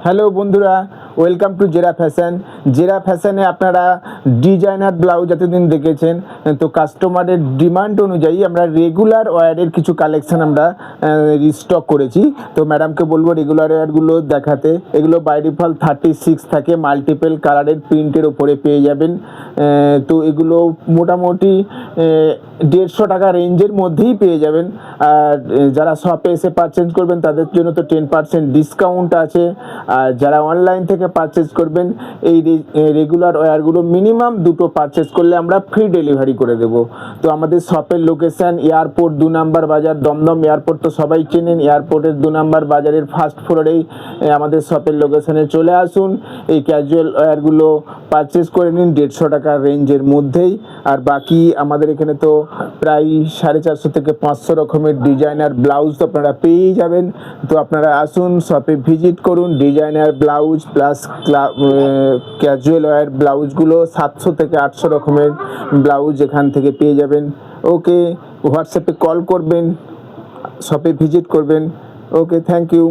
Hello বন্ধুরা, welcome to জেরা fashion. জেরা ফ্যাশনে আপনারা ডিজাইনার ব্লাউজ এতদিন দেখেছেন, তো কাস্টমারের ডিমান্ড অনুযায়ী আমরা রেগুলার ওয়্যারের কিছু কালেকশান আমরা রিস্টক করেছি। তো ম্যাডামকে বলবো রেগুলার ওয়্যারগুলো দেখাতে। এগুলো বাই ডিফল্ট 36 থাকে, মাল্টিপল কালারের প্রিন্টের ওপরে পেয়ে যাবেন। তো এগুলো মোটামুটি 150 টাকা রেঞ্জের মধ্যেই পেয়ে যাবেন। আর যারা শপে এসে পারচেজ করবেন তাদের জন্য তো 10% ডিসকাউন্ট আছে। আর যারা অনলাইন থেকে পারচেজ করবেন এই রেগুলার ওয়্যারগুলো মিনিমাম 2টো পারচেজ করলে আমরা ফ্রি ডেলিভারি করে দেব। তো আমাদের শপের লোকেশান এয়ারপোর্ট 2 নাম্বার বাজার, দমদম এয়ারপোর্ট তো সবাই চেনেন। এয়ারপোর্টের 2 নাম্বার বাজারের ফার্স্ট ফ্লোরেই আমাদের শপের লোকেশানে চলে আসুন। এই ক্যাজুয়াল ওয়্যারগুলো পারচেজ করে নিন 150 টাকার রেঞ্জের মধ্যেই। আর বাকি আমাদের এখানে তো প্রায় 450 থেকে 500 রকমের ডিজাইনার ব্লাউজ তো আপনারা পেয়েই যাবেন। তো আপনারা আসুন, শপে ভিজিট করুন। Designer blouse plus casual wear ব্লাউজগুলো 700 থেকে 800 রকমের ব্লাউজ এখান থেকে পেয়ে যাবেন। ওকে, হোয়াটসঅ্যাপে কল করবেন, শপে ভিজিট করবেন। ওকে, থ্যাংক ইউ।